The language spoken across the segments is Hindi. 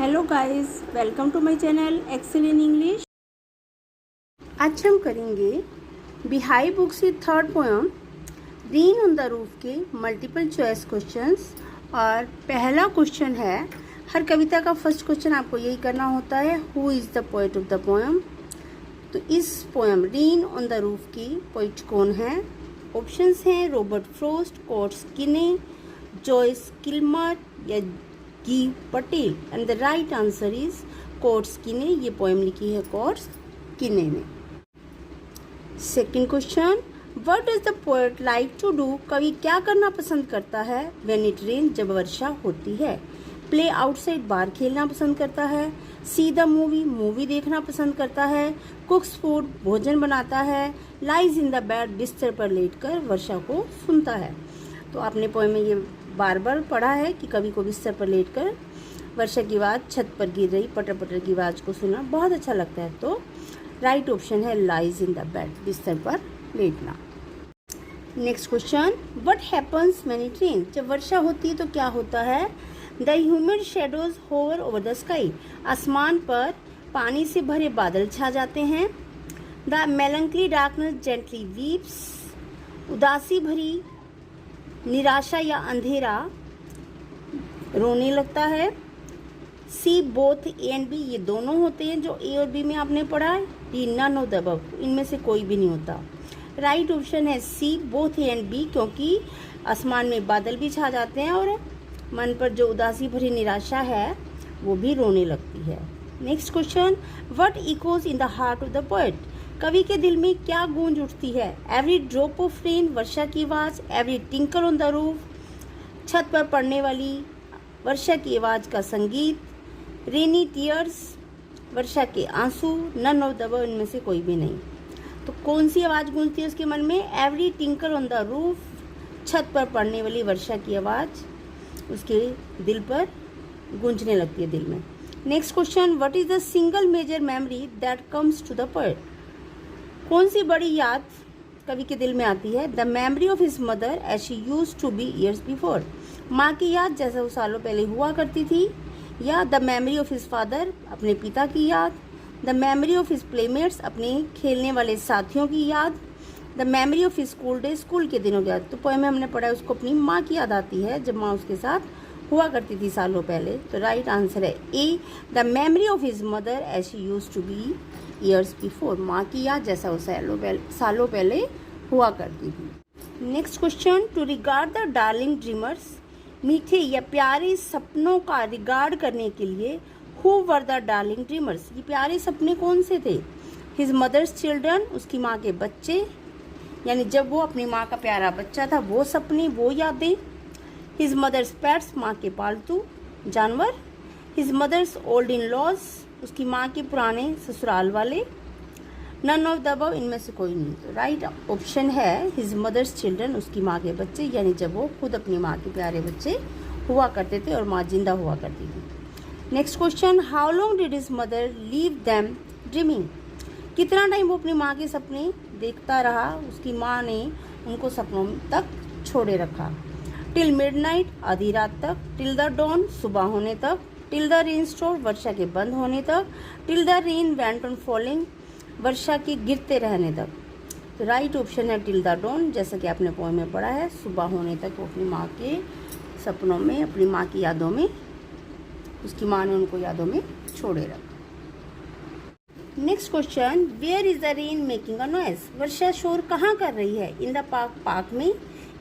Hello guys, welcome to my channel Excel in English. आज हम करेंगे बिहाई बुक्स की third poem rain on the roof के मल्टीपल चॉइस क्वेश्चंस। और पहला क्वेश्चन है, हर कविता का फर्स्ट क्वेश्चन आपको यही करना होता है, who is the poet of the poem. तो इस poem rain on the roof की पोएट कौन है? ऑप्शंस हैं Robert Frost, Coates Kinney, Joyce Kilmer या Gieve Patel. And the right answer is Coates Kinney. ये पोएम लिखी है कोर्ट्स किने ने। Second question, what does the poet like to do? कवि क्या करना पसंद करता है? व्हेन इट रेन, जब वर्षा होती है। प्ले आउटसाइड, बाहर खेलना पसंद करता है। सी द मूवी, मूवी देखना पसंद करता है। कुक्स फूड, भोजन बनाता है। लाइज इन द बेड, बिस्तर पर लेटकर वर्षा को सुनता है। तो आपने पोएम में ये बार बार पढ़ा है कि कवि को बिस्तर पर लेटकर वर्षा की आवाज़ छत पर गिर रही पटर पटर की आवाज़ को सुनना बहुत अच्छा लगता है। तो राइट ऑप्शन है लाइज इन द बेड, बिस्तर पर लेटना। Next question, what happens when it rain? जब वर्षा होती है तो क्या होता है? The humid shadows hover over the sky, आसमान पर पानी से भरे बादल छा जाते हैं। The melancholy darkness gently weeps, उदासी भरी निराशा या अंधेरा रोने लगता है। C both A and B, ये दोनों होते हैं जो ए और बी में आपने पढ़ा है। D none of the above, इनमें से कोई भी नहीं होता। राइट ऑप्शन है C both A and B, क्योंकि आसमान में बादल भी छा जाते हैं और मन पर जो उदासी भरी निराशा है वो भी रोने लगती है। Next question, what echoes in the heart of the poet? कवि के दिल में क्या गूंज उठती है? एवरी ड्रॉप ऑफ रेन, वर्षा की आवाज़। Every tinkle on the roof, छत पर पड़ने वाली वर्षा की आवाज़ का संगीत। रेनी टीयर्स, वर्षा के आंसू। नन ऑफ द अबव, इनमें से कोई भी नहीं। तो कौन सी आवाज़ गूंजती है उसके मन में? Every tinkle on the roof, छत पर पड़ने वाली वर्षा की आवाज़ उसके दिल पर गूंजने लगती है दिल में। Next question, what is the single major memory that comes to the poet? कौन सी बड़ी याद कवि के दिल में आती है? The memory of his mother as she used to be years before, माँ की याद जैसा वो सालों पहले हुआ करती थी। या the memory of his father, अपने पिता की याद। The memory of his playmates, अपने खेलने वाले साथियों की याद। The memory of his school day, school के दिनों की याद। तो पोएम में हमने पढ़ा है उसको अपनी माँ की याद आती है जब माँ उसके साथ हुआ करती थी सालों पहले। तो राइट आंसर है A, the memory of his mother as she used to be years before, माँ की याद जैसा वो सालों पहले हुआ करती थी। Next question, to regard the darling dreamers, मीठे या प्यारे सपनों का रिगार्ड करने के लिए who were the darling dreamers? ये प्यारे सपने कौन से थे? हिज मदर्स चिल्ड्रन, उसकी माँ के बच्चे, यानी जब वो अपनी माँ का प्यारा बच्चा था वो सपने, वो यादें। हिज मदर्स पेट्स, माँ के पालतू जानवर। His mother's old in laws, उसकी माँ के पुराने ससुराल वाले। नन ऑफ द अबव, इनमें से कोई नहीं। तो राइट ऑप्शन है हिज मदर्स चिल्ड्रन, उसकी माँ के बच्चे, यानी जब वो खुद अपनी माँ के प्यारे बच्चे हुआ करते थे और माँ जिंदा हुआ करती थी। Next question, how long did his mother leave them dreaming? कितना टाइम वो अपनी माँ के सपने देखता रहा, उसकी माँ ने उनको सपनों तक छोड़े रखा। टिल मिडनाइट, आधी रात तक। टिल द डॉन, सुबह होने तक। टिल द रेन स्टॉप, वर्षा के बंद होने तक। Till the rain went on falling, वर्षा के गिरते रहने तक। तो राइट ऑप्शन है टिल द डॉन, जैसा कि आपने पोएम में पढ़ा है, सुबह होने तक वो अपनी माँ के सपनों में, अपनी माँ की यादों में, उसकी माँ ने उनको यादों में छोड़े रखा। Next question, where is the rain making a noise? वर्षा शोर कहाँ कर रही है? इन द पार्क, पार्क में।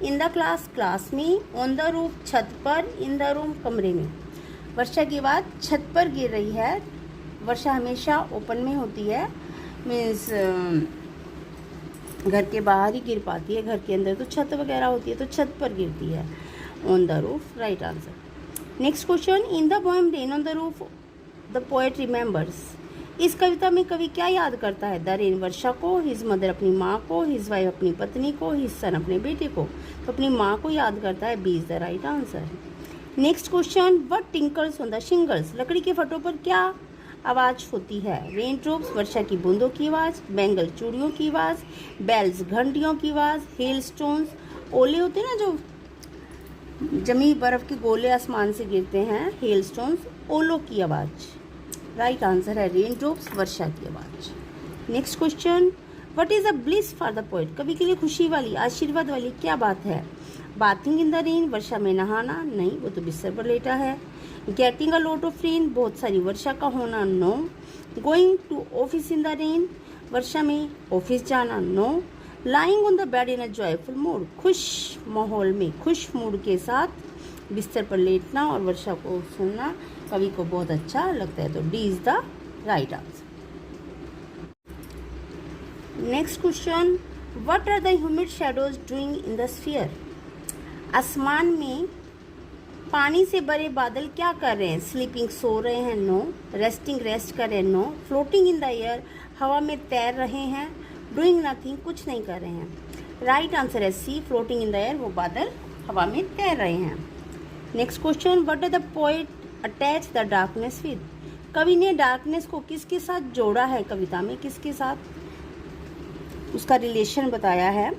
इन द क्लास, क्लास में। ऑन द रूफ, छत पर। इन द रूम, कमरे में। वर्षा की बात छत पर गिर रही है। वर्षा हमेशा ओपन में होती है, मीन्स घर के बाहर ही गिर पाती है, घर के अंदर तो छत वगैरह होती है, तो छत पर गिरती है। On the roof, right answer. Next question, in the poem rain on the roof the poet remembers, इस कविता में कवि क्या याद करता है? द रेन, वर्षा को। हिज मदर, अपनी माँ को। हिज वाइफ, अपनी पत्नी को। हिज सन, अपने बेटे को। तो अपनी माँ को याद करता है, B is the right answer. Next question, what tinkles on the shingles? लकड़ी के फटों पर क्या आवाज़ होती है? रेन ड्रॉप्स, वर्षा की बूंदों की आवाज़। बैंगल, चूड़ियों की आवाज़। बेल्स, घंटियों की आवाज़। हेल स्टोन्स, ओले होते हैं ना जो जमी बर्फ़ के गोले आसमान से गिरते हैं, हेल स्टोन्स, ओलो की आवाज़। राइट आंसर है रेन ड्रॉप्स, वर्षा की आवाज़। Next question, what is a bliss for the poet? कवि के लिए खुशी वाली, आशीर्वाद वाली क्या बात है? बाथिंग इन द रेन, वर्षा में नहाना, नहीं, वो तो बिस्तर पर लेटा है। Getting a lot of rain, बहुत सारी वर्षा का होना, no. Going to office in the rain, वर्षा में ऑफिस जाना, no. Lying on the bed in a joyful mood, खुश माहौल में, खुश मूड के साथ बिस्तर पर लेटना और वर्षा को सुनना कवि को बहुत अच्छा लगता है, तो D is the right answer. Next question, what are the humid shadows doing in the sphere? आसमान में पानी से भरे बादल क्या कर रहे हैं? स्लीपिंग, सो रहे हैं, नो। रेस्टिंग, रेस्ट कर रहे हैं, no. Floating in the air, हवा में तैर रहे हैं। डूइंग नथिंग, कुछ नहीं कर रहे हैं। राइट आंसर है C, floating in the air, वो बादल हवा में तैर रहे हैं। Next question, what are the poet attach the darkness with? कवि ने डार्कनेस को किसके साथ जोड़ा है? कविता में किसके साथ उसका रिलेशन बताया है?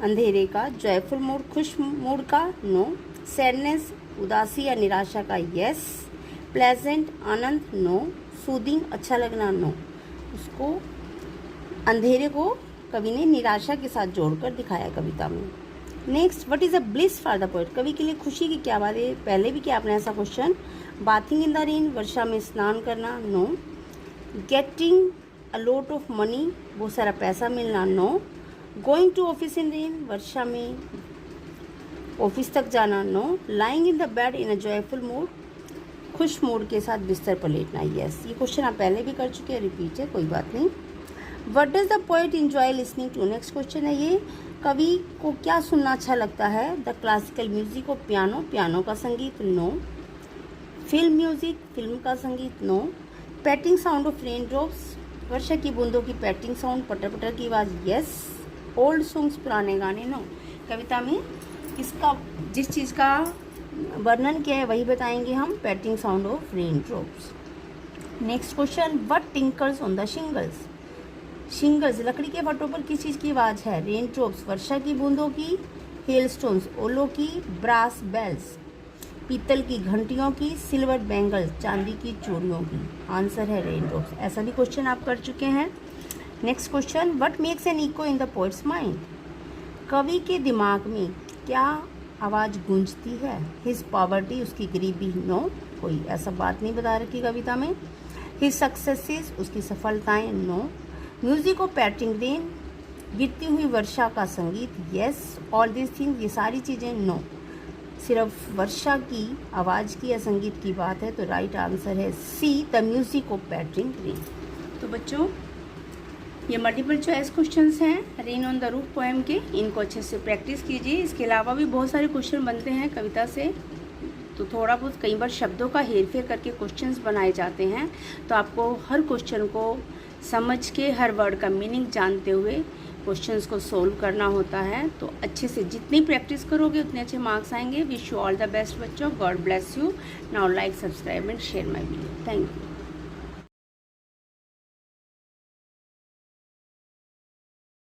अंधेरे का, जॉयफुल मूड, खुश मूड का, नो। सैडनेस, उदासी या निराशा का, यस। प्लेजेंट, आनंद, नो। सूदिंग, अच्छा लगना, नो। उसको अंधेरे को कवि ने निराशा के साथ जोड़कर दिखाया कविता में। Next, what is a bliss for the poet? कवि के लिए खुशी की क्या बात है? पहले भी किया आपने ऐसा question. Bathing in the rain, वर्षा में स्नान करना, no. Getting a lot of money, बहुत सारा पैसा मिलना, no. Going to office in rain, वर्षा में ऑफिस तक जाना, no. Lying in the bed in a joyful mood, खुश मूड के साथ बिस्तर पर लेटना, यस। ये क्वेश्चन आप पहले भी कर चुके हैं, रिपीट है, कोई बात नहीं। What does the poet enjoy listening to? Next question है ये, कवि को क्या सुनना अच्छा लगता है? द क्लासिकल म्यूजिक और पियानो, पियानो का संगीत, नो। फिल्म म्यूजिक, फिल्म का संगीत, no. Patting sound of rain drops, वर्षा की बूंदों की पैटिंग साउंड, पटर पटर की आवाज़, यस। ओल्ड सॉन्ग्स, पुराने गाने, नो। कविता में इसका जिस चीज़ का वर्णन किया है वही बताएंगे हम, patting sound of rain drops. Next question, what tinkles on the shingles? Shingles, लकड़ी के फटों पर किस चीज़ की आवाज़ है? रेन ड्रॉप्स, वर्षा की बूंदों की। हेल स्टोन्स, ओलों की। ब्रास बेल्स, पीतल की घंटियों की। सिल्वर बैंगल्स, चांदी की चूड़ियों की। आंसर है रेन ड्रॉप्स। ऐसा भी क्वेश्चन आप कर चुके हैं। Next question, what makes an echo in the poet's mind? कवि के दिमाग में क्या आवाज़ गूंजती है? हिज पॉवर्टी, उसकी गरीबी, नो, कोई ऐसा बात नहीं बता रखी कविता में। हिज सक्सेसेस, उसकी सफलताएं, no. Music of patting rain, गिरती हुई वर्षा का संगीत, यस। ऑल दिस थिंग्स, ये सारी चीज़ें, नो। सिर्फ वर्षा की आवाज़ की या संगीत की बात है, तो राइट आंसर है C, the music of patting rain. तो बच्चों, ये मल्टीपल चॉइस क्वेश्चंस हैं rain on the roof poem के, इनको अच्छे से प्रैक्टिस कीजिए। इसके अलावा भी बहुत सारे क्वेश्चन बनते हैं कविता से, तो थोड़ा बहुत कई बार शब्दों का हेरफेर करके क्वेश्चंस बनाए जाते हैं, तो आपको हर क्वेश्चन को समझ के, हर वर्ड का मीनिंग जानते हुए क्वेश्चंस को सोल्व करना होता है। तो अच्छे से जितनी प्रैक्टिस करोगे उतने अच्छे मार्क्स आएंगे। Wish you all the best बच्चों, God bless you. Now like, subscribe and share my video. Thank you.